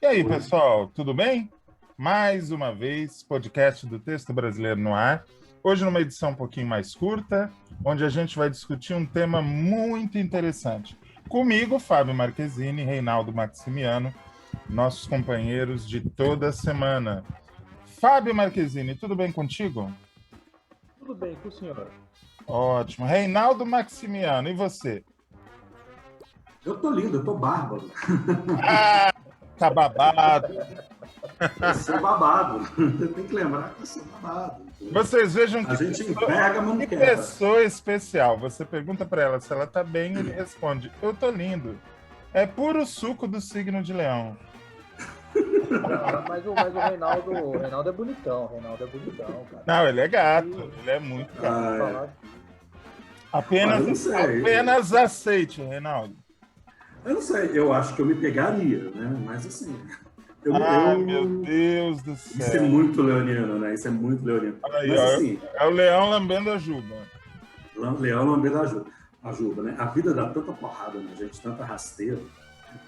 E aí, pessoal, tudo bem? Mais uma vez, podcast do Texto Brasileiro no ar. Hoje numa edição um pouquinho mais curta, onde a gente vai discutir um tema muito interessante. Comigo, Fábio Marquezine e Reinaldo Maximiano, nossos companheiros de toda semana. Fábio Marquezine, tudo bem contigo? Tudo bem com o senhor. Ótimo. Reinaldo Maximiano, e você? Eu tô lindo, eu tô bárbaro. Ah, tá babado. Eu sou babado. Tem que lembrar que eu sou babado. Vocês vejam que a gente enverga, mas não que quer. pessoa especial. Você pergunta para ela se ela tá bem, ele responde: eu tô lindo. É puro suco do signo de Leão. Não, mas o Reinaldo é bonitão. Reinaldo é bonitão, cara. Não, ele é gato. Ele é muito gato. Apenas aceite, Reinaldo. Eu não sei, eu acho que eu me pegaria, né? Mas assim. Meu Deus do céu. Isso é muito leonino, né? Isso é muito leonino. Aí, mas, ó, assim, é o leão lambendo a juba. Leão lambendo a juba, né? A vida dá tanta porrada na gente, tanta rasteira,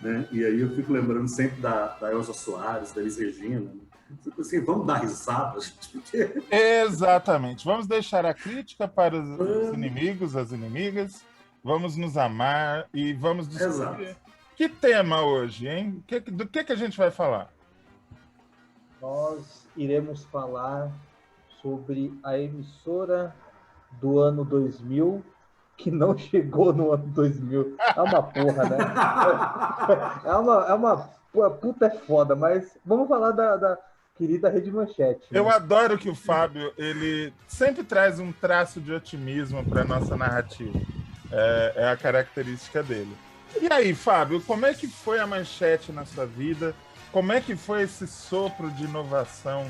né? E aí eu fico lembrando sempre da Elza Soares, da Elis Regina. Né? Fico assim, vamos dar risada, gente. Exatamente. Vamos deixar a crítica para os inimigos, as inimigas. Vamos nos amar e vamos discutir. Exato. Que tema hoje, hein? Do que a gente vai falar? Nós iremos falar sobre a emissora do ano 2000 que não chegou no ano 2000. É uma porra, né? É uma puta, é foda, mas vamos falar da querida Rede Manchete. Né? Eu adoro que o Fábio, ele sempre traz um traço de otimismo para nossa narrativa. É a característica dele. E aí, Fábio, como é que foi a Manchete na sua vida? Como é que foi esse sopro de inovação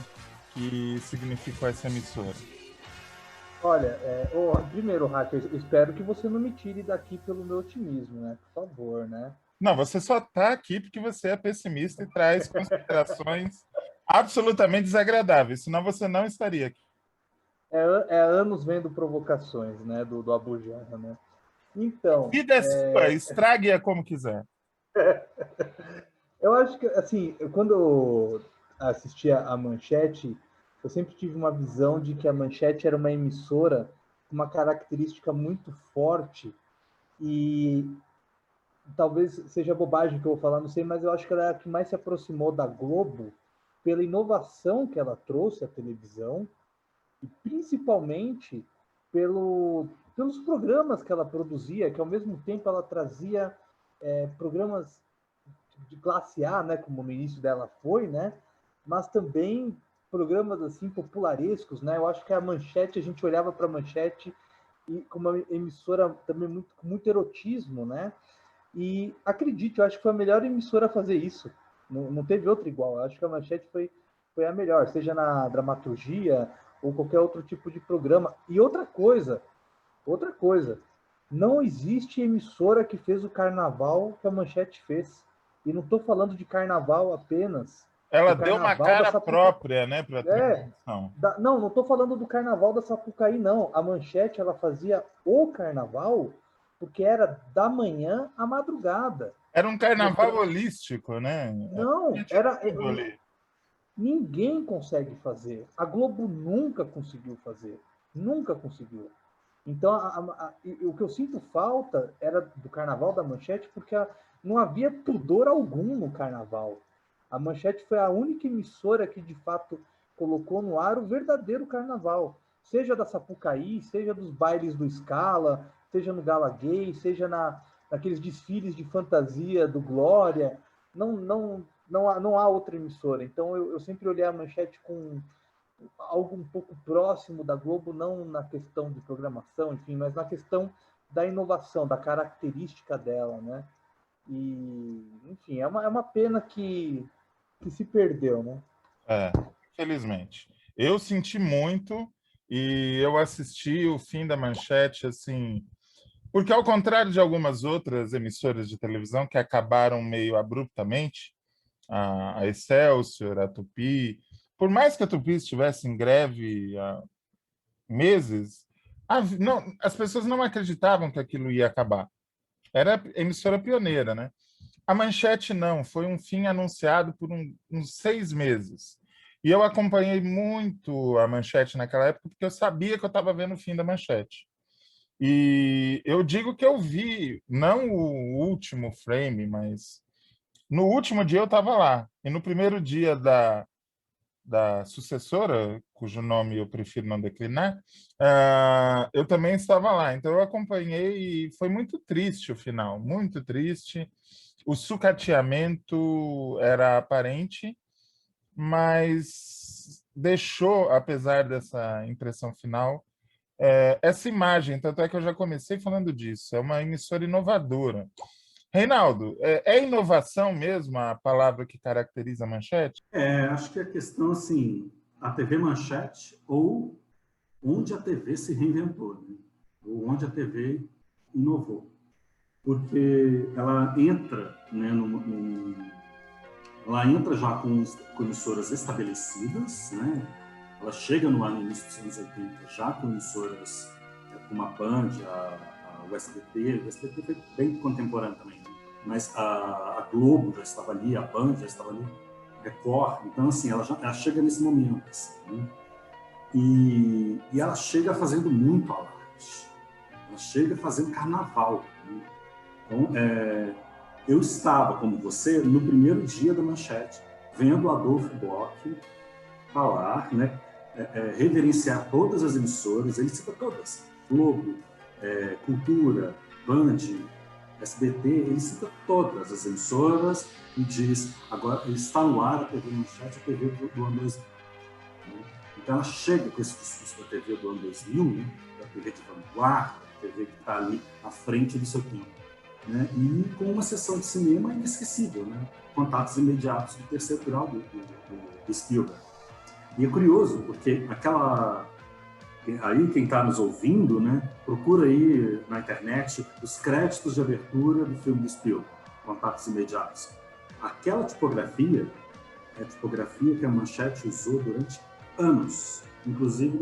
que significou essa emissora? Olha, primeiro, Hacker, espero que você não me tire daqui pelo meu otimismo, né? Por favor, né? Não, você só está aqui porque você é pessimista e traz considerações absolutamente desagradáveis, senão você não estaria aqui. É anos vendo provocações, né? Do Abu Janra, né? Então. Vida é sua, estrague-a como quiser. Eu acho que, assim, quando eu assistia a Manchete, eu sempre tive uma visão de que a Manchete era uma emissora com uma característica muito forte e talvez seja bobagem que eu vou falar, não sei, mas eu acho que ela é a que mais se aproximou da Globo pela inovação que ela trouxe à televisão e principalmente pelos programas que ela produzia, que ao mesmo tempo ela trazia programas de classe A, né, como no início dela foi, né, mas também programas assim popularescos, né? Eu acho que a Manchete, a gente olhava para a Manchete e como uma emissora também com muito erotismo, né? E acredite, eu acho que foi a melhor emissora a fazer isso. Não teve outra igual. Eu acho que a Manchete foi a melhor, seja na dramaturgia ou qualquer outro tipo de programa. E outra coisa, não existe emissora que fez o carnaval que a Manchete fez. E não estou falando de carnaval apenas. Ela deu uma cara própria, né, para a transmissão. Não estou falando do carnaval da Sapucaí, não. A Manchete, ela fazia o carnaval porque era da manhã à madrugada. Era um carnaval holístico, né? Não, ninguém consegue fazer. A Globo nunca conseguiu fazer. Nunca conseguiu. Então, o que eu sinto falta era do carnaval da Manchete, porque não havia pudor algum no carnaval. A Manchete foi a única emissora que, de fato, colocou no ar o verdadeiro carnaval. Seja da Sapucaí, seja dos bailes do Scala, seja no Gala Gay, seja naqueles desfiles de fantasia do Glória. Não há outra emissora. Então, eu sempre olhei a Manchete com algo um pouco próximo da Globo, não na questão de programação, enfim, mas na questão da inovação, da característica dela, né? E, enfim, é uma pena que se perdeu, né? Infelizmente. Eu senti muito e eu assisti o fim da Manchete, assim, porque ao contrário de algumas outras emissoras de televisão que acabaram meio abruptamente, a Excelsior, a Tupi, por mais que a Tupi estivesse em greve há meses, as pessoas não acreditavam que aquilo ia acabar. Era a emissora pioneira, né? A Manchete não, foi um fim anunciado por uns 6 meses. E eu acompanhei muito a Manchete naquela época, porque eu sabia que eu estava vendo o fim da Manchete. E eu digo que eu vi, não o último frame, mas no último dia eu estava lá. E no primeiro dia da sucessora, cujo nome eu prefiro não declinar, eu também estava lá. Então eu acompanhei e foi muito triste o final, muito triste. O sucateamento era aparente, mas deixou, apesar dessa impressão final, essa imagem. Tanto é que eu já comecei falando disso. É uma emissora inovadora. Reinaldo, é inovação mesmo a palavra que caracteriza a Manchete? Acho que a questão, assim, a TV Manchete ou onde a TV se reinventou, né? Ou onde a TV inovou. Porque ela entra, né, ela entra já com emissoras estabelecidas, né? Ela chega no ar no início dos anos 80 já com emissoras como a Band, o SBT. O SBT foi bem contemporâneo também, né? Mas a Globo já estava ali, a Band já estava ali, Record. Então, assim, ela chega nesse momento, assim, né? E ela chega fazendo muito alarde. Ela chega fazendo carnaval, né? Então, eu estava, como você, no primeiro dia da Manchete, vendo o Adolfo Bock falar, né, reverenciar todas as emissoras. Ele cita todas: Globo, Cultura, Band, SBT. Ele cita todas as emissoras e diz: agora está no ar a TV Manchete, a TV do ano 2000. Então ela chega com esse discurso da TV do ano 2000, né, da TV de vanguarda, da TV que está ali à frente do seu tempo, né, e com uma sessão de cinema inesquecível, né? Contatos imediatos do terceiro grau do Spielberg. E é curioso, porque aí quem está nos ouvindo, né, procura aí na internet os créditos de abertura do filme do Spielberg, Contatos Imediatos. Aquela tipografia é a tipografia que a Manchete usou durante anos, inclusive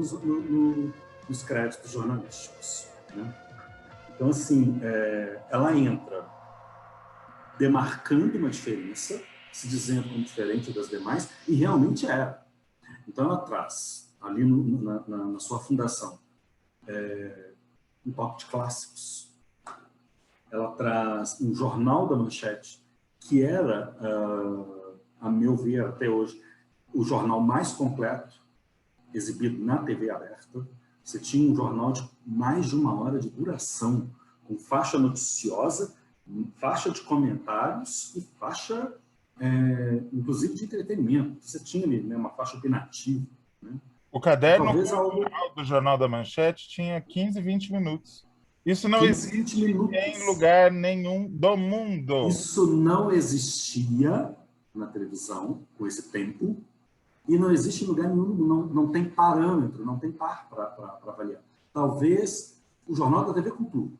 nos créditos jornalísticos, né? Então, assim, ela entra demarcando uma diferença, se dizendo como diferente das demais, e realmente era. Então, ela traz, ali na sua fundação, um toque de clássicos. Ela traz um jornal da Manchete, que era, a meu ver, até hoje, o jornal mais completo exibido na TV aberta. Você tinha um jornal de mais de 1 hora de duração, com faixa noticiosa, faixa de comentários e faixa, inclusive, de entretenimento. Você tinha ali, né, uma faixa opinativa, né? O caderno Talvez cultural do Jornal da Manchete tinha 15, 20 minutos. Isso não 15, 20 existe em minutos. lugar nenhum do mundo. Isso não existia na televisão com esse tempo, e não existe em lugar nenhum, não tem parâmetro, não tem par para avaliar. Talvez o jornal da TV Cultura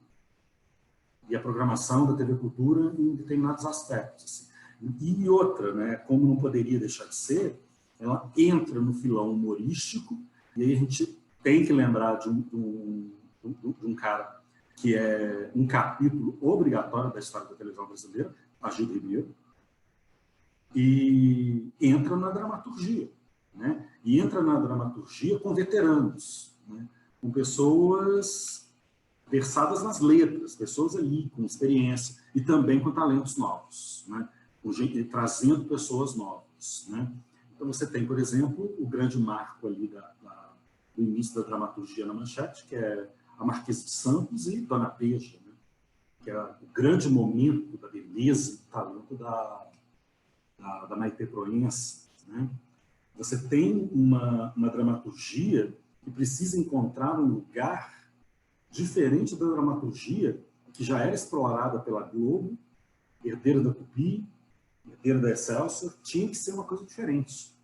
e a programação da TV Cultura em determinados aspectos, assim. E outra, né, como não poderia deixar de ser, ela entra no filão humorístico, e aí a gente tem que lembrar de um cara que é um capítulo obrigatório da história da televisão brasileira, Agildo Ribeiro, e entra na dramaturgia, né? E entra na dramaturgia com veteranos, né? Com pessoas versadas nas letras, pessoas ali com experiência e também com talentos novos, né? Trazendo pessoas novas, né? Então você tem, por exemplo, o grande marco ali do início da dramaturgia na Manchete, que é a Marquesa de Santos e Dona Peja, né? Que é o grande momento da beleza e do talento da Maitê Proença, né? Você tem uma dramaturgia que precisa encontrar um lugar diferente da dramaturgia que já era explorada pela Globo, herdeira da Tupi, herdeira da Excelsior. Tinha que ser uma coisa diferente.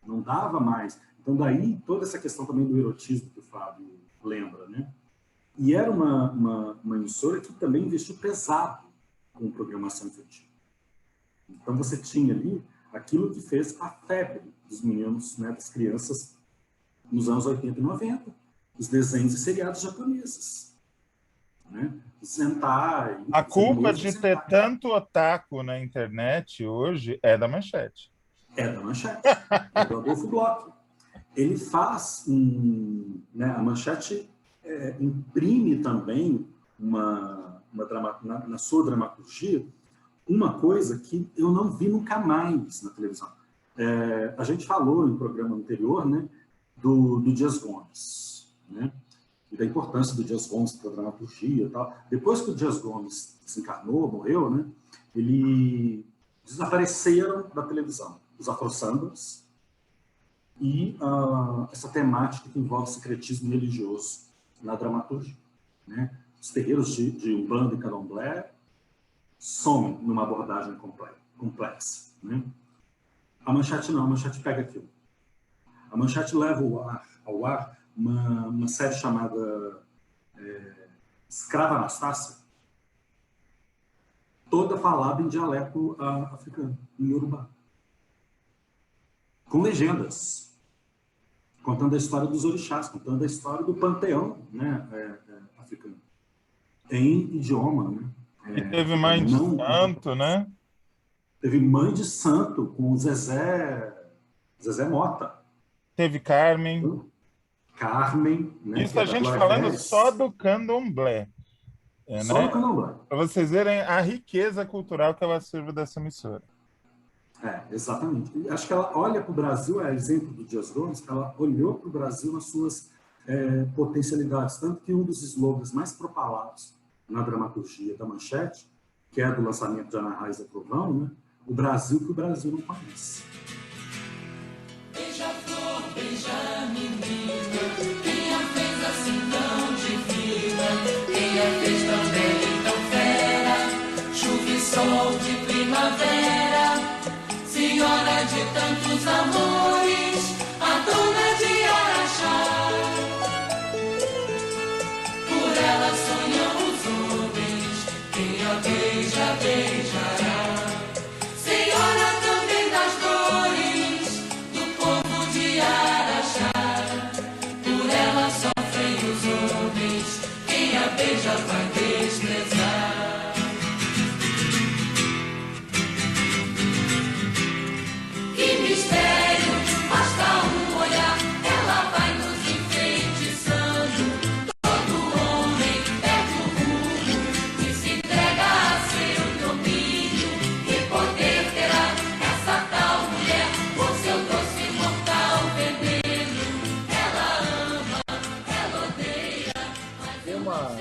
Não dava mais. Então, daí, toda essa questão também do erotismo que o Fábio lembra, né? E era uma emissora que também investiu pesado com programação infantil. Então, você tinha ali aquilo que fez a febre dos meninos, né, das crianças, nos anos 80 e 90, os desenhos e seriados japoneses, né? sentar. A culpa de ter tanto otaku na internet hoje é da Manchete. É da Manchete, é do Adolfo Bloch. Ele faz né, a Manchete imprime também na sua dramaturgia uma coisa que eu não vi nunca mais na televisão. A gente falou no programa anterior, né, do Dias Gomes, né, e da importância do Dias Gomes para a dramaturgia e tal. Depois que o Dias Gomes desencarnou, morreu, né, ele desapareceram da televisão os afro-sambas e essa temática que envolve secretismo religioso na dramaturgia, né? Os terreiros de Umbanda e Candomblé somem numa abordagem complexa, né? A Manchete não, a Manchete pega aquilo. A Manchete leva ao ar uma série chamada Escrava Anastácia, toda falada em dialeto africano, em Yorubá, com legendas, contando a história dos orixás, contando a história do panteão, né, africano, em idioma, né? E teve Mãe de Santo, né? Teve Mãe de Santo com o Zezé Mota. Teve Carmen. Né? Isso a gente falando só do candomblé. Só né? do candomblé. Para vocês verem a riqueza cultural que é o acervo dessa emissora. Exatamente. Acho que ela olha para o Brasil, exemplo do Dias Gomes, ela olhou para o Brasil nas suas potencialidades. Tanto que um dos slogans mais propalados na dramaturgia da Manchete, que é do lançamento de Ana Raiz da Trovão, né? O Brasil que o Brasil não conhece. Beija-flor, beija menina, quem a fez assim tão divina, quem a fez tão bela e tão fera, chuva e sol de primavera, senhora de tantos amores, a dona de Araxá. Por ela sonham os homens, quem a beija, beijará. Senhora também das dores do povo de Araxá. Por ela sofrem os homens, quem a beija vai desprezar. Que mistério, basta um olhar, ela vai nos enfeitiçando. Todo homem perde o rumo e se entrega a seu domínio. Que poder terá essa tal mulher com seu doce mortal veneno? Ela ama, ela odeia.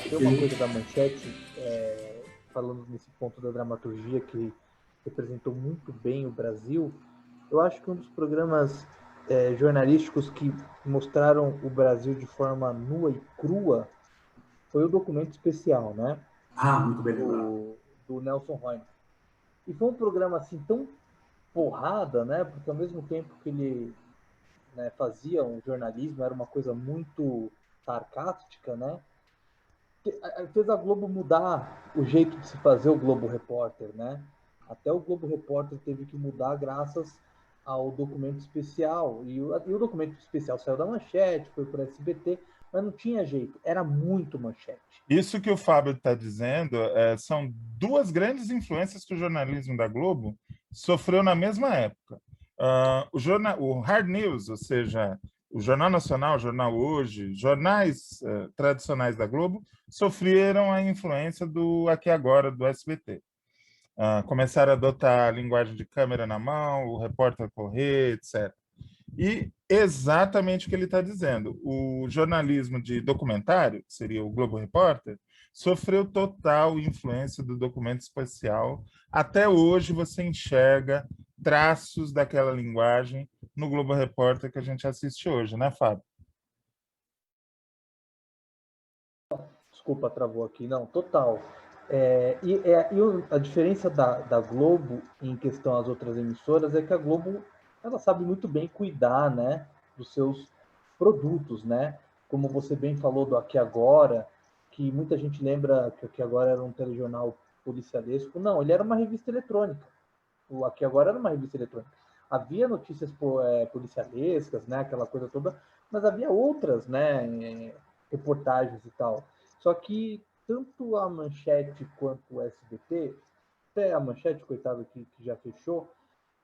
Tem uma coisa da Manchete, falando nesse ponto da dramaturgia, que representou muito bem o Brasil. Eu acho que um dos programas jornalísticos que mostraram o Brasil de forma nua e crua foi o Documento Especial, né? Muito bem lembrado. Do Nelson Roine. E foi um programa assim tão porrada, né? Porque ao mesmo tempo que ele fazia um jornalismo, era uma coisa muito sarcástica, né? Fez a Globo mudar o jeito de se fazer o Globo Repórter, né? Até o Globo Repórter teve que mudar graças ao Documento Especial. E o Documento Especial saiu da Manchete, foi para o SBT, mas não tinha jeito, era muito Manchete. Isso que o Fábio está dizendo são duas grandes influências que o jornalismo da Globo sofreu na mesma época. O Hard News, ou seja, o Jornal Nacional, o Jornal Hoje, jornais tradicionais da Globo, sofreram a influência do Aqui Agora, do SBT. Começaram a adotar a linguagem de câmera na mão, o repórter correr, etc. E exatamente o que ele está dizendo. O jornalismo de documentário, que seria o Globo Repórter, sofreu total influência do Documento Especial. Até hoje você enxerga traços daquela linguagem no Globo Repórter que a gente assiste hoje, né, Fábio? Desculpa, travou aqui. Não, total. E a diferença da Globo em questão às outras emissoras é que a Globo ela sabe muito bem cuidar, né, dos seus produtos, né? Como você bem falou do Aqui Agora, que muita gente lembra que o Aqui Agora era um telejornal policialesco. Não, ele era uma revista eletrônica. O Aqui Agora era uma revista eletrônica. Havia notícias policialescas, né, aquela coisa toda, mas havia outras, né, reportagens e tal. Só que tanto a Manchete quanto o SBT, até a Manchete, coitado, que já fechou,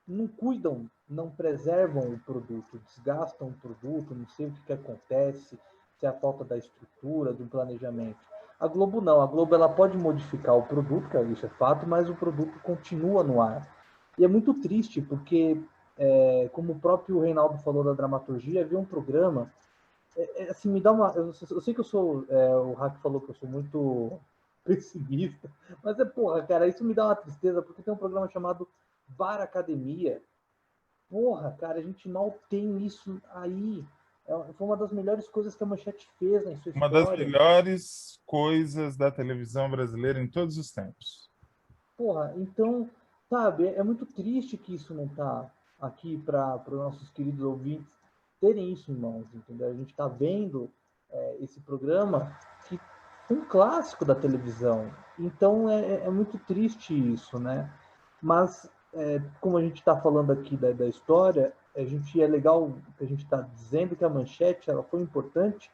não cuidam, não preservam o produto, desgastam o produto, não sei o que acontece, se é a falta da estrutura, do planejamento. A Globo não, a Globo ela pode modificar o produto, que isso é fato, mas o produto continua no ar. E é muito triste, porque, como o próprio Reinaldo falou da dramaturgia, havia um programa, assim, me dá uma... Eu sei que eu sou... o Hack falou que eu sou muito pessimista, mas porra, cara, isso me dá uma tristeza, porque tem um programa chamado VAR Academia. Porra, cara, a gente mal tem isso aí. Foi uma das melhores coisas que a Manchete fez na sua Uma história. das melhores coisas da televisão brasileira em todos os tempos. Porra, então, sabe, é muito triste que isso não tá aqui para os nossos queridos ouvintes terem isso em mãos, entendeu? A gente está vendo esse programa que é um clássico da televisão. Então, é muito triste isso, né? Mas, como a gente está falando aqui da história, é legal que a gente está dizendo que a Manchete ela foi importante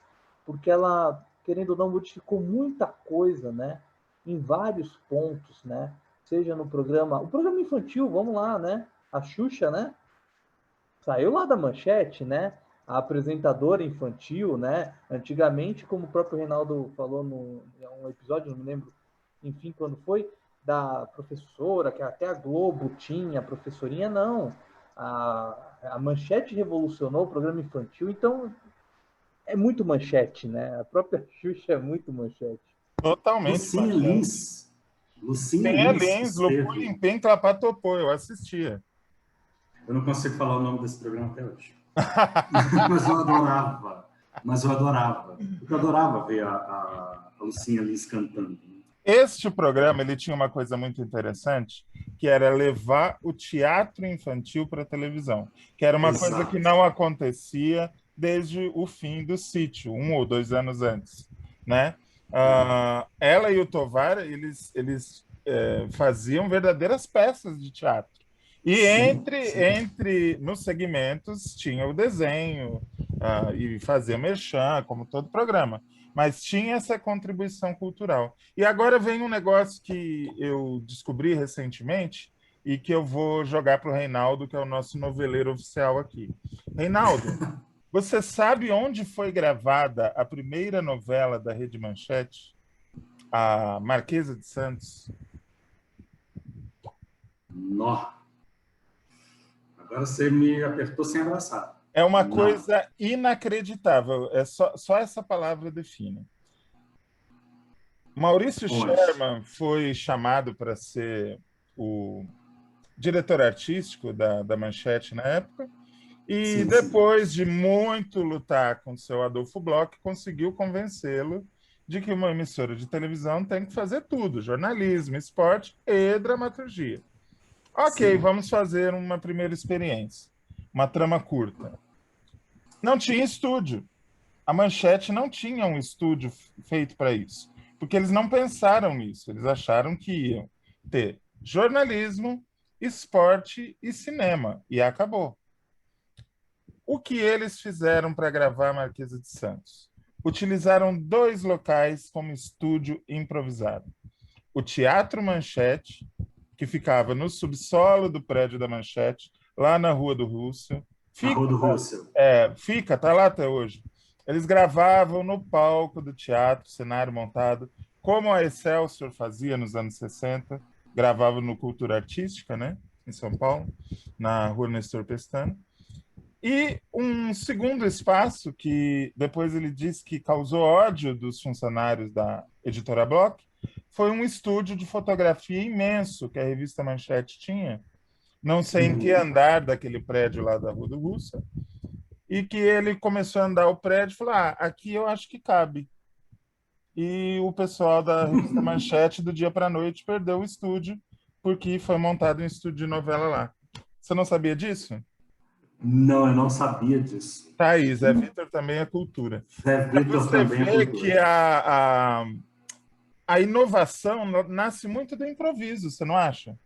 porque ela, querendo ou não, modificou muita coisa, né? Em vários pontos, né? Seja no programa... O programa infantil, vamos lá, né? A Xuxa, né? Saiu lá da Manchete, né? A apresentadora infantil, né? Antigamente, como o próprio Reinaldo falou num episódio, não me lembro, enfim, quando foi, da professora, que até a Globo tinha, a professorinha, não. A Manchete revolucionou o programa infantil, então é muito Manchete, né? A própria Xuxa é muito Manchete. Totalmente. Lucinha Lins. Lucinha Lins, Lins Lupu Limpem Clapatopô, eu assistia. Eu não consigo falar o nome desse programa até hoje. Mas eu adorava. Eu adorava ver a Lucinha Lins cantando. Este programa ele tinha uma coisa muito interessante, que era levar o teatro infantil para a televisão, que era uma coisa que não acontecia desde o fim do Sítio, 1 ou 2 anos antes, né? Ela e o Tovar, eles faziam verdadeiras peças de teatro. E entre nos segmentos tinha o desenho e fazia merchan, como todo programa. Mas tinha essa contribuição cultural. E agora vem um negócio que eu descobri recentemente e que eu vou jogar para o Reinaldo, que é o nosso noveleiro oficial aqui. Reinaldo, você sabe onde foi gravada a primeira novela da Rede Manchete? A Marquesa de Santos? Nó. Agora você me apertou sem abraçar. É uma coisa inacreditável. É só essa palavra define. Maurício Sherman foi chamado para ser o diretor artístico da Manchete na época e depois de muito lutar com o seu Adolfo Bloch, conseguiu convencê-lo de que uma emissora de televisão tem que fazer tudo, jornalismo, esporte e dramaturgia. Ok, vamos fazer uma primeira experiência, uma trama curta. Não tinha estúdio. A Manchete não tinha um estúdio feito para isso, porque eles não pensaram nisso. Eles acharam que iam ter jornalismo, esporte e cinema, e acabou. O que eles fizeram para gravar a Marquesa de Santos? Utilizaram 2 locais como estúdio improvisado. O Teatro Manchete, que ficava no subsolo do prédio da Manchete, lá na Rua do Russell. Tá lá até hoje. Eles gravavam no palco do teatro, cenário montado, como a Excelsior fazia nos anos 60, gravava no Cultura Artística, né, em São Paulo, na Rua Nestor Pestana. E um segundo espaço, que depois ele disse que causou ódio dos funcionários da Editora Bloch, foi um estúdio de fotografia imenso que a revista Manchete tinha, não sei em que andar daquele prédio lá da Rua do Russa, e que ele começou a andar o prédio e falou, aqui eu acho que cabe. E o pessoal da revista Manchete, do dia para a noite, perdeu o estúdio, porque foi montado um estúdio de novela lá. Você não sabia disso? Não, eu não sabia disso. Thaís, Zé Vitor também é cultura. Zé Vitor também é cultura. Você vê que a inovação nasce muito do improviso, você não acha?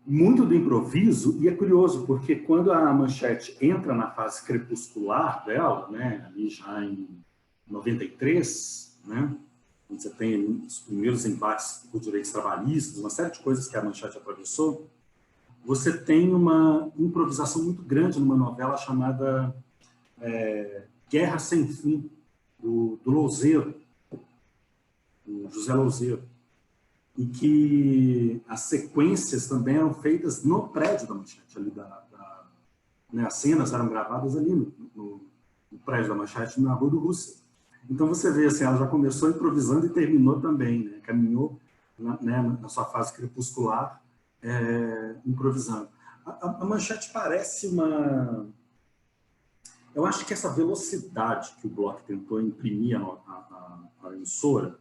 Muito do improviso, e é curioso, porque quando a Manchete entra na fase crepuscular dela, né, ali já em 93, né, onde você tem os primeiros embates por direitos trabalhistas, uma série de coisas que a Manchete atravessou, você tem uma improvisação muito grande numa novela chamada Guerra Sem Fim, do Louzeiro, do José Louzeiro, e que as sequências também eram feitas no prédio da Manchete, ali né, as cenas eram gravadas ali no prédio da Manchete, na Rua do Russell. Então você vê, assim, ela já começou improvisando e terminou também, né? Caminhou na sua fase crepuscular, improvisando. A Manchete parece uma... Eu acho que essa velocidade que o Bloch tentou imprimir à emissora,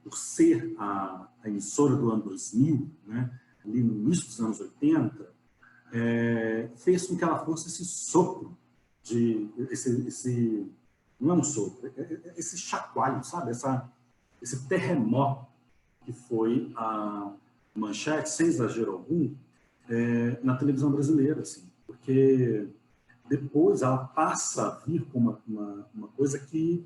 por ser a emissora do ano 2000, né, ali no início dos anos 80, fez com que ela fosse esse sopro, não é um sopro, esse chacoalho, sabe? Esse terremoto que foi a Manchete, sem exagero algum, na televisão brasileira, assim, porque depois ela passa a vir com uma coisa que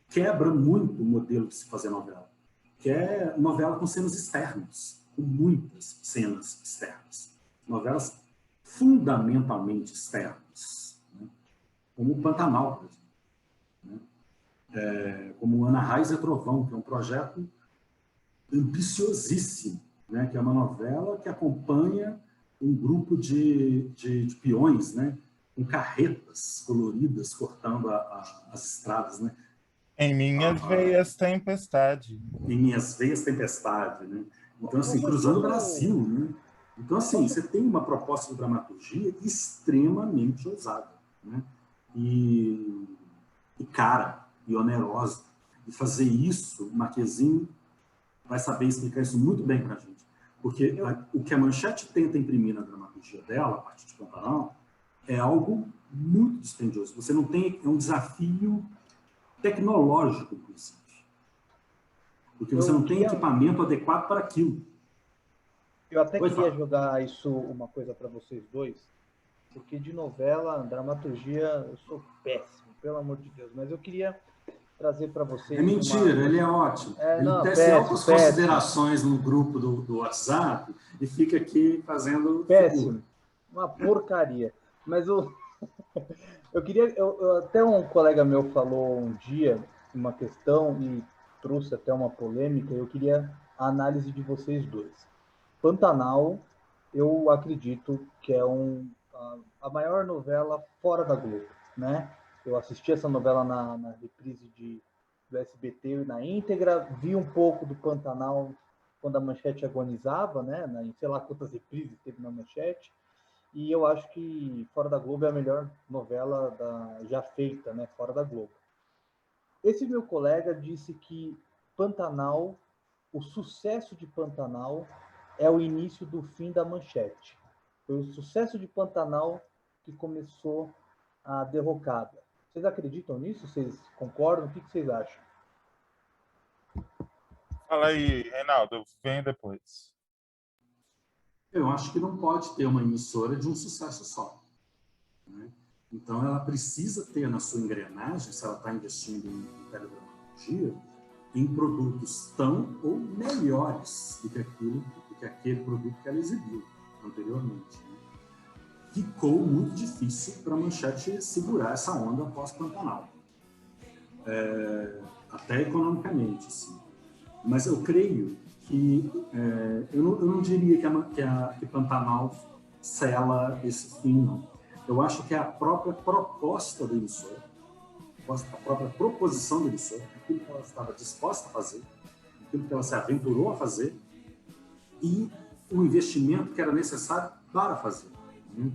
quebra muito o modelo de se fazer novela, que é novela com cenas externas, com muitas cenas externas. Novelas fundamentalmente externas, né? Como o Pantanal, por exemplo, né? Como Ana Raiz e Trovão, que é um projeto ambiciosíssimo, né? Que é uma novela que acompanha um grupo de peões, né? Com carretas coloridas cortando as estradas, né? Em minhas veias, tempestade. Em minhas veias, tempestade, né? Então, assim, cruzando o Brasil, né? Então, assim, você tem uma proposta de dramaturgia extremamente ousada, né? E cara, e onerosa. E fazer isso, o Marquezine vai saber explicar isso muito bem para a gente. Porque o que a Manchete tenta imprimir na dramaturgia dela, a partir de Pantanal, é algo muito dispendioso. Você não tem... É um desafio tecnológico, inclusive. Porque você não tem equipamento adequado para aquilo. Eu até queria jogar uma coisa para vocês dois, porque de novela, dramaturgia, eu sou péssimo, pelo amor de Deus. Mas eu queria trazer para vocês... É mentira, ele é ótimo. Ele tece altas considerações no grupo do WhatsApp e fica aqui fazendo... Péssimo. Uma porcaria. Mas eu queria... até um colega meu falou um dia uma questão e trouxe até uma polêmica. Eu queria a análise de vocês dois. Pantanal, eu acredito que é a maior novela fora da Globo, né? Eu assisti essa novela na reprise do SBT na íntegra, vi um pouco do Pantanal quando a Manchete agonizava, né? Em sei lá quantas reprises teve na Manchete, e eu acho que Fora da Globo é a melhor novela já feita, né? Fora da Globo. Esse meu colega disse que Pantanal, o sucesso de Pantanal é o início do fim da Manchete. Foi o sucesso de Pantanal que começou a derrocada. Vocês acreditam nisso? Vocês concordam? O que vocês acham? Fala aí, Reinaldo, vem depois. Eu acho que não pode ter uma emissora de um sucesso só, né? Então, ela precisa ter na sua engrenagem, se ela está investindo em teledramaturgia, em produtos tão ou melhores do que aquele produto que ela exibiu anteriormente, né? Ficou muito difícil para a Manchete segurar essa onda pós-Pantanal, até economicamente, assim. Mas eu creio que eu não diria que Pantanal sela esse fim, não. Eu acho que é a própria proposta da emissora, a própria proposição da emissora, aquilo que ela estava disposta a fazer, aquilo que ela se aventurou a fazer, e o investimento que era necessário para fazer, né?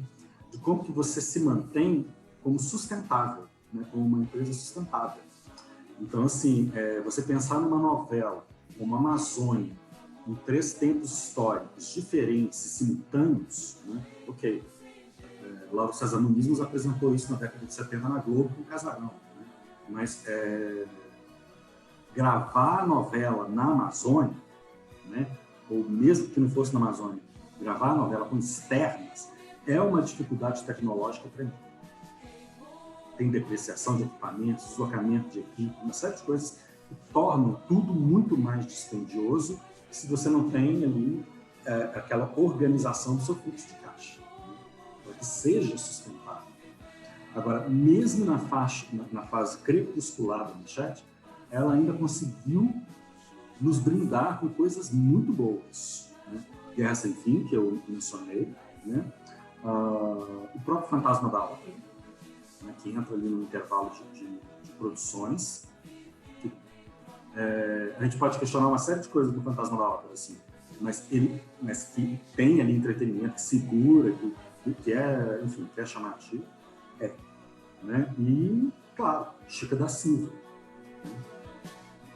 De como que você se mantém como sustentável, né? Como uma empresa sustentável. Então, assim, você pensar numa novela como Amazônia, em 3 tempos históricos diferentes e simultâneos, né? Ok, Lauro César Muniz nos apresentou isso na década de 70 na Globo com o Casarão, né? Mas gravar a novela na Amazônia, né? Ou mesmo que não fosse na Amazônia, gravar a novela com externas, é uma dificuldade tecnológica tremenda. Tem depreciação de equipamentos, deslocamento de equipe, uma série de coisas tornam tudo muito mais dispendioso se você não tem ali aquela organização do seu fluxo de caixa, né? Para que seja sustentável. Agora, mesmo na fase crepuscular da Manchete, ela ainda conseguiu nos brindar com coisas muito boas, né? Guerra Sem Fim, que eu mencionei, né? O próprio Fantasma da Ópera, né? Que entra ali no intervalo de produções. A gente pode questionar uma série de coisas do Fantasma da Ópera, assim, mas que tem ali entretenimento, que segura, que é, enfim, que é chamativo, né? E, claro, Chica da Silva, né?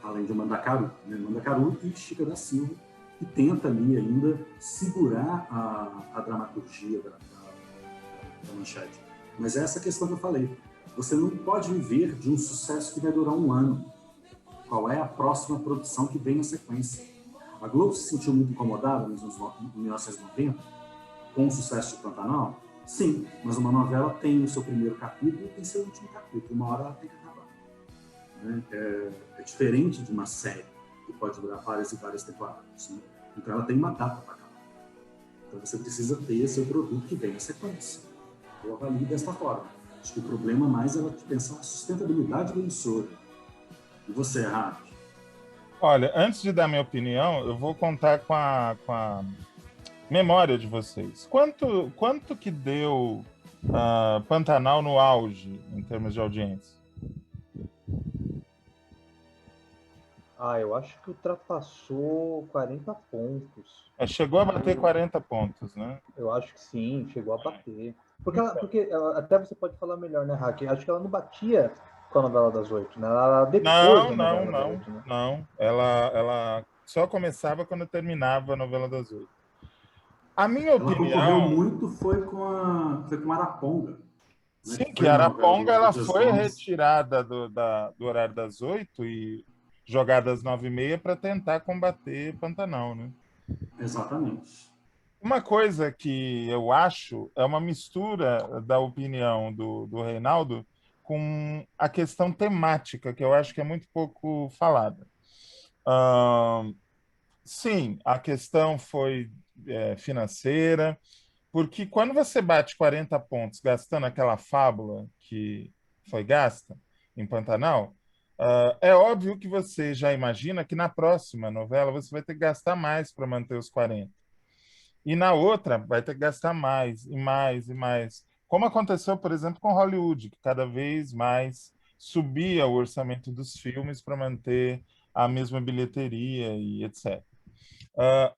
Além de Mandacaru, né? Mandacaru e Chica da Silva, que tenta ali ainda segurar a dramaturgia da Manchete. Mas é essa questão que eu falei. Você não pode viver de um sucesso que vai durar um ano. Qual é a próxima produção que vem na sequência? A Globo se sentiu muito incomodada nos anos 1990 com o sucesso de Pantanal? Sim, mas uma novela tem o seu primeiro capítulo e tem seu último capítulo. Uma hora ela tem que acabar, né? É diferente de uma série que pode durar várias e várias temporadas, né? Então ela tem uma data para acabar. Então você precisa ter seu produto que vem na sequência. Eu avalio desta forma. Acho que o problema mais é pensar na sustentabilidade da emissora. E você, Rafa? Olha, antes de dar minha opinião, eu vou contar com a memória de vocês. Quanto que deu Pantanal no auge, em termos de audiência? Eu acho que ultrapassou 40 pontos. Chegou a bater 40 pontos, né? Eu acho que sim, chegou a bater. Porque até você pode falar melhor, né, Hack? Acho que ela não batia com a novela das 8, né? Ela depois da novela das 8, né? Não. Ela só começava quando terminava a novela das 8. A minha opinião... Ela concorreu muito foi com Araponga. Né? Sim, que Araponga ela foi retirada do horário das 8 e jogada às 9h30 para tentar combater Pantanal, né? Exatamente. Uma coisa que eu acho é uma mistura da opinião do Reinaldo com a questão temática, que eu acho que é muito pouco falada. Sim, a questão foi financeira, porque quando você bate 40 pontos gastando aquela fábula que foi gasta em Pantanal, é óbvio que você já imagina que na próxima novela você vai ter que gastar mais para manter os 40. E na outra vai ter que gastar mais e mais e mais. Como aconteceu, por exemplo, com Hollywood, que cada vez mais subia o orçamento dos filmes para manter a mesma bilheteria e etc.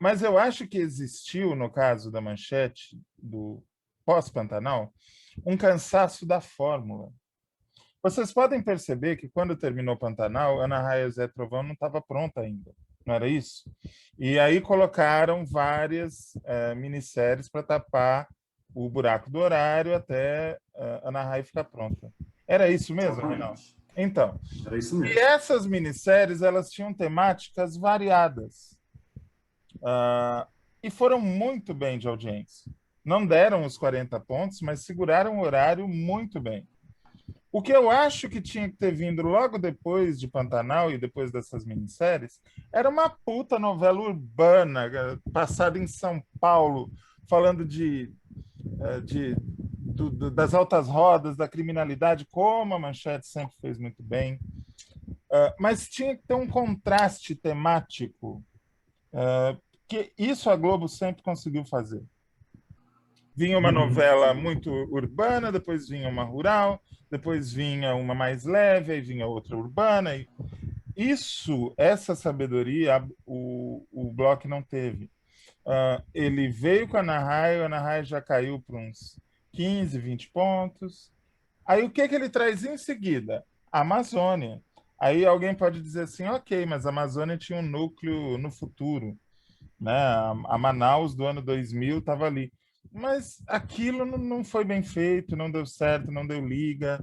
Mas eu acho que existiu, no caso da Manchete, do pós-Pantanal, um cansaço da fórmula. Vocês podem perceber que quando terminou Pantanal, Ana Raia Zé Trovão não estava pronta ainda, não era isso? E aí colocaram várias minisséries para tapar o buraco do horário até Ana Raia ficar pronta. Era isso mesmo, Reinaldo? Então, era isso mesmo. E essas minisséries elas tinham temáticas variadas e foram muito bem de audiência. Não deram os 40 pontos, mas seguraram o horário muito bem. O que eu acho que tinha que ter vindo logo depois de Pantanal e depois dessas minisséries era uma puta novela urbana, passada em São Paulo, falando das altas rodas, da criminalidade, como a Manchete sempre fez muito bem. Mas tinha que ter um contraste temático, que isso a Globo sempre conseguiu fazer. Vinha uma novela muito urbana, depois vinha uma rural, depois vinha uma mais leve, aí vinha outra urbana. E essa sabedoria, o Bloch não teve. Ele veio com a Ana Raia já caiu para uns 15, 20 pontos. Aí o que ele traz em seguida? A Amazônia. Aí alguém pode dizer assim, ok, mas a Amazônia tinha um núcleo no futuro, né? A Manaus do ano 2000 estava ali. Mas aquilo não foi bem feito, não deu certo, não deu liga.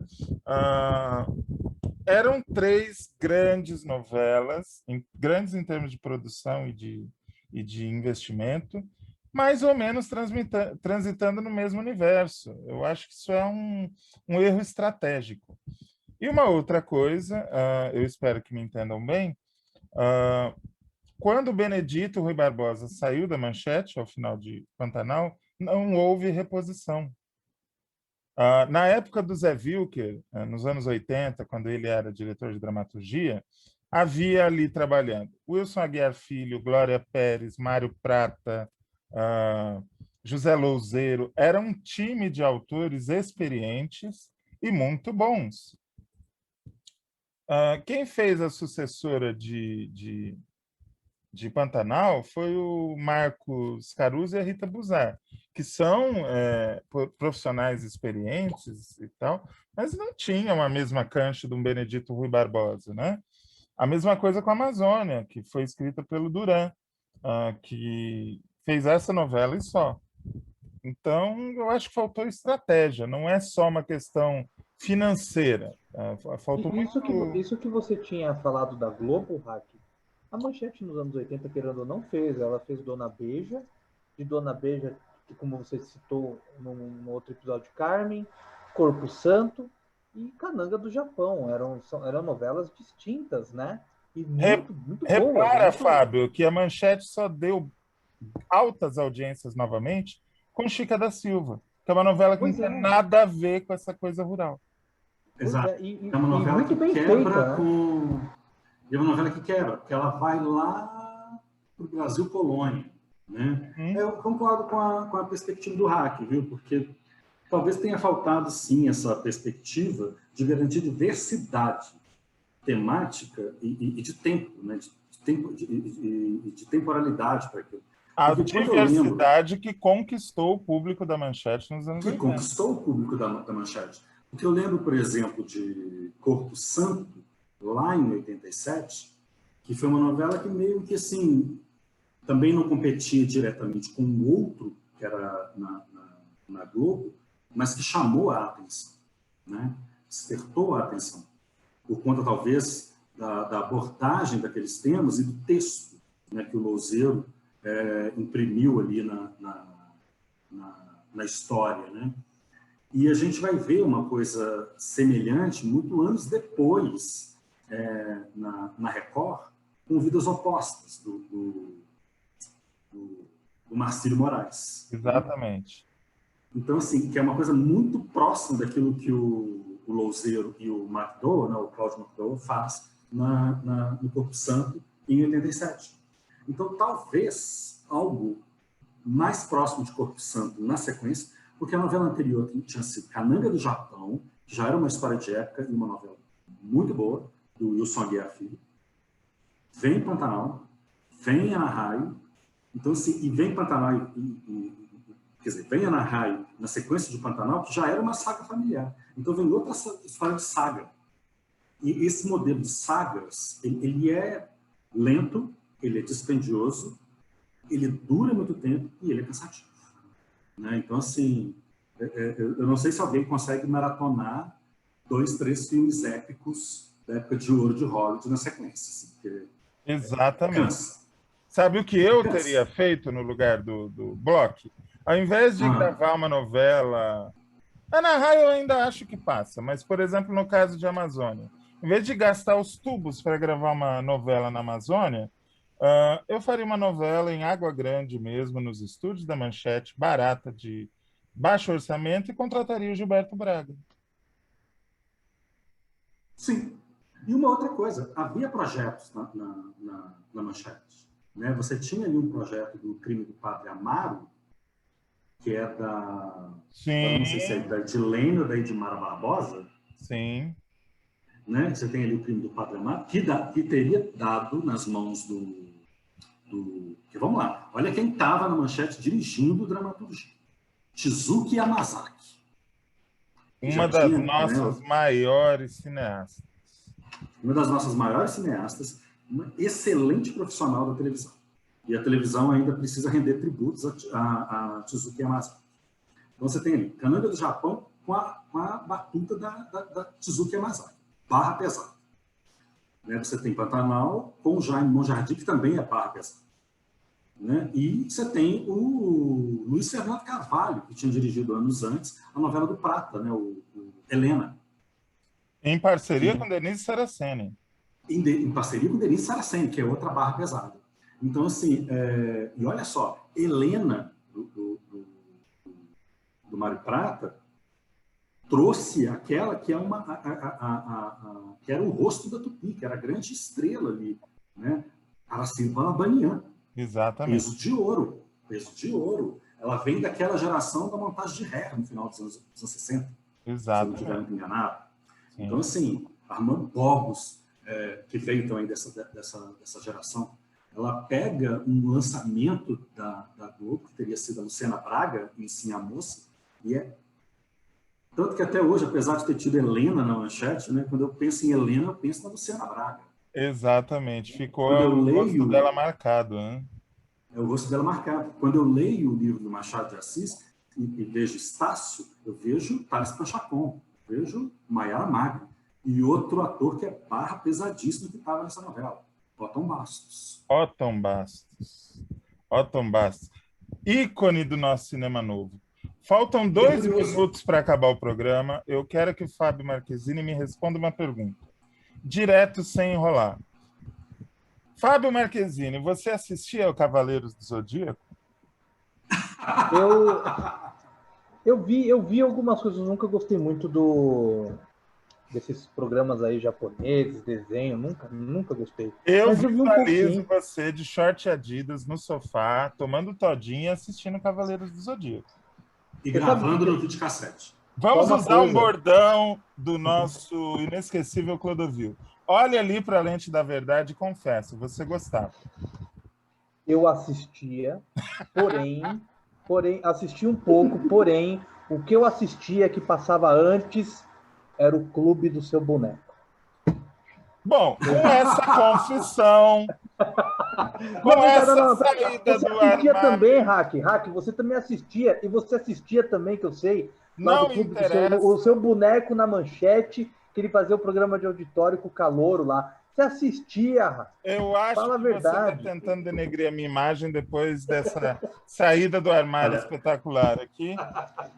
Eram 3 grandes novelas, grandes em termos de produção e de investimento, mais ou menos transitando no mesmo universo. Eu acho que isso é um erro estratégico. E uma outra coisa, eu espero que me entendam bem, quando o Benedito Rui Barbosa saiu da Manchete, ao final de Pantanal, não houve reposição. Na época do Zé Wilker, nos anos 80, quando ele era diretor de dramaturgia, havia ali trabalhando Wilson Aguiar Filho, Glória Pérez, Mário Prata, José Louzeiro. Era um time de autores experientes e muito bons. Quem fez a sucessora de Pantanal foi o Marcos Caruso e a Rita Buzar, que são profissionais experientes e tal, mas não tinham a mesma cancha de um Benedito Rui Barbosa, né? A mesma coisa com a Amazônia, que foi escrita pelo Duran, que fez essa novela e só. Então, eu acho que faltou estratégia, não é só uma questão financeira. Faltou Isso que você tinha falado da Globo, Hack, a Manchete nos anos 80, querendo ou não, fez. Ela fez Dona Beija, de Dona Beija, que, como você citou num outro episódio, Carmen, Corpo Santo e Cananga do Japão. Eram novelas distintas, né? E muito boas. Repara, Fábio, que a Manchete só deu altas audiências novamente com Chica da Silva, que é uma novela que não tem nada a ver com essa coisa rural. Exato. É uma novela que quebra com... E é uma novela que quebra, porque ela vai lá para o Brasil colônia, né? Eu concordo com a perspectiva do Hack, viu? Porque talvez tenha faltado, sim, essa perspectiva de garantir diversidade temática e de tempo, né? De temporalidade para aquilo. A diversidade que conquistou o público da Manchete nos anos 80. Que conquistou o público da Manchete. Porque eu lembro, por exemplo, de Corpo Santo, lá em 87, que foi uma novela que meio que, assim, também não competia diretamente com o outro, que era na Globo, mas que chamou a atenção, né? Despertou a atenção, por conta, talvez, da abordagem daqueles temas e do texto, né, que o Louzeiro imprimiu ali na história, né? E a gente vai ver uma coisa semelhante muito anos depois, na Record, com Vidas Opostas, do Marcílio Moraes. Exatamente. Então, assim, que é uma coisa muito próxima daquilo que o Louzeiro e o McDowell, né, o Cláudio McDowell, faz no Corpo Santo em 87. Então, talvez algo mais próximo de Corpo Santo na sequência, porque a novela anterior tinha sido Cananga do Japão, que já era uma história de época e uma novela muito boa, do Wilson Aguiar Filho. Vem Pantanal, vem Ana Raio. Então, assim, e vem Pantanal, quer dizer, vem Ana Raio na sequência de Pantanal, que já era uma saga familiar. Então, vem outra história de saga. E esse modelo de sagas, ele é lento, ele é dispendioso, ele dura muito tempo e ele é cansativo, né? Então, assim, eu não sei se alguém consegue maratonar 2, 3 filmes épicos da época de ouro de Hollywood na sequência. Assim, porque exatamente. Cansa. Sabe o que eu teria feito no lugar do Bloch? Ao invés de gravar uma novela... Ana Raio eu ainda acho que passa, mas, por exemplo, no caso de Amazônia, em vez de gastar os tubos para gravar uma novela na Amazônia, eu faria uma novela em Água Grande mesmo, nos estúdios da Manchete, barata, de baixo orçamento, e contrataria o Gilberto Braga. Sim. E uma outra coisa, havia projetos na Manchete, né? Você tinha ali um projeto do Crime do Padre Amaro, que é não sei se é da Edilene ou da Edmara Barbosa. Sim. Né? Você tem ali o Crime do Padre Amaro, que teria dado nas mãos que, vamos lá, olha quem estava na Manchete dirigindo o dramaturgia. Shizuki Yamazaki. Uma das nossas maiores cineastas. Uma das nossas maiores cineastas, uma excelente profissional da televisão. E a televisão ainda precisa render tributos a Shizuki Yamazaki. Então você tem ali Cananga do Japão com a batuta da Shizuki Yamazaki. Barra pesada. Né? Você tem Pantanal com o Jaime Monjardim, que também é barra pesada. Né? E você tem o Luiz Fernando Carvalho, que tinha dirigido anos antes a novela do Prata, né? o Helena. Em parceria com Denise Saraceni. Em parceria com Denise Saraceni, que é outra barra pesada. Então, assim, e olha só, Helena, do Mário Prata, trouxe aquela que, que era o rosto da Tupi, que era a grande estrela ali, né? Aracide Balabanian. Exatamente. Peso de ouro, peso de ouro. Ela vem daquela geração da montagem de Hair, no final dos anos 60. Exato. Se eu não estiver muito enganado. Sim. Então, assim, Armando Borgos, que veio também dessa geração, ela pega um lançamento da Globo, que teria sido a Luciana Braga, em Sim a Moça, e tanto que até hoje, apesar de ter tido Helena na manchete, né, quando eu penso em Helena, eu penso na Luciana Braga. Exatamente, ficou Quando eu o leio, rosto dela marcado, né? É o rosto dela marcado. Quando eu leio o livro do Machado de Assis e vejo Estácio, eu vejo Thales Panchacon, vejo Maiara Magno e outro ator que é barra pesadíssimo que estava nessa novela, Otton Bastos. Otton Bastos. Otton Bastos. Ícone do nosso cinema novo. Faltam 2 minutos para acabar o programa. Eu quero que o Fábio Marquezine me responda uma pergunta. Direto, sem enrolar. Fábio Marquezine, você assistia ao Cavaleiros do Zodíaco? Eu vi algumas coisas, eu nunca gostei muito desses programas aí japoneses, desenho, nunca gostei. Eu Mas visualizo você de short Adidas no sofá, tomando todinha e assistindo Cavaleiros do Zodíaco. E gravando no videocassete. Vamos usar um bordão do nosso inesquecível Clodovil. Olha ali para a lente da verdade e confessa, você gostava. Eu assistia, porém, assisti um pouco, porém, o que eu assistia que passava antes era o Clube do Seu Boneco. Bom, com essa confissão, saída você do assistia armário... também, Hack, você também assistia, e você assistia também, que eu sei, não interessa. O seu boneco na manchete, que ele fazia o programa de auditório com o calouro lá. Você assistia, eu acho fala a que verdade. você está tentando denegrir a minha imagem depois dessa saída do armário espetacular aqui.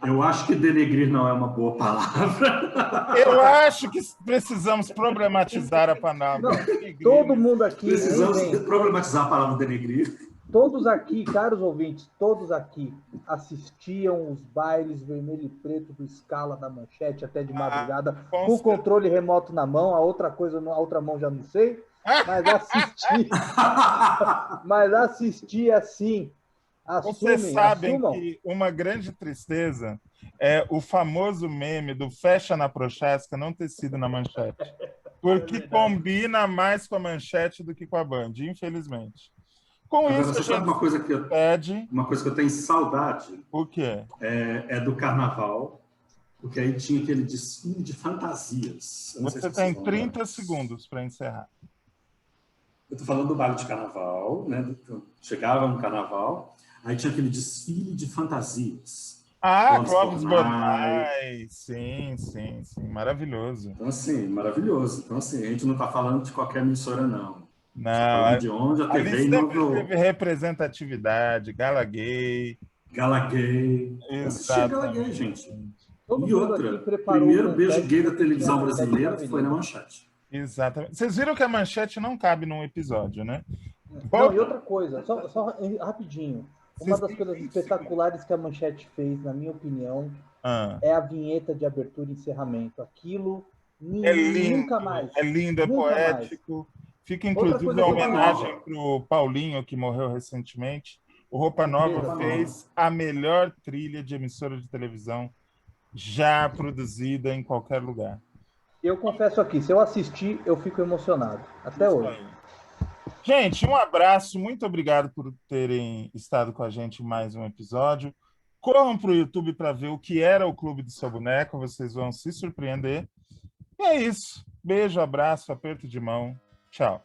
Eu acho que denegrir não é uma boa palavra. Eu acho que precisamos problematizar a palavra. Não, todo mundo aqui... Precisamos problematizar a palavra denegrir. Todos aqui, caros ouvintes, todos aqui assistiam os bailes vermelho e preto do Scala da manchete até de madrugada, com o controle remoto na mão, a outra mão já não sei, mas assistia sim. Vocês sabem que uma grande tristeza é o famoso meme do fecha na Prochasca não ter sido na manchete, porque combina mais com a manchete do que com a Band, infelizmente. Com agora, isso, você sabe uma coisa que eu tenho saudade? O quê? É do carnaval, porque aí tinha aquele desfile de fantasias. Você tem 30 segundos para encerrar. Eu estou falando do baile de carnaval, né? Chegava no carnaval, aí tinha aquele desfile de fantasias. Clóvis Bornai. Sim, maravilhoso. Então, assim, maravilhoso. Então, assim, a gente não está falando de qualquer emissora, não. Não, de onde a TV sempre teve representatividade, Gala Gay. Assistia Gala Gay, gente. E outra, primeiro beijo gay da televisão brasileira foi na manchete. Exatamente. Vocês viram que a manchete não cabe num episódio, né? Não, e outra coisa, só rapidinho. Uma das coisas espetaculares que a manchete fez, na minha opinião, é a vinheta de abertura e encerramento. Aquilo nunca mais. É lindo, é poético. Fica, inclusive, uma homenagem para o Paulinho, que morreu recentemente. O Roupa Nova fez a melhor trilha de emissora de televisão já produzida em qualquer lugar. Eu confesso aqui, se eu assistir, eu fico emocionado. Até hoje. Aí. Gente, um abraço. Muito obrigado por terem estado com a gente em mais um episódio. Corram para o YouTube para ver o que era o Clube do Seu Boneco. Vocês vão se surpreender. E é isso. Beijo, abraço, aperto de mão. Tchau.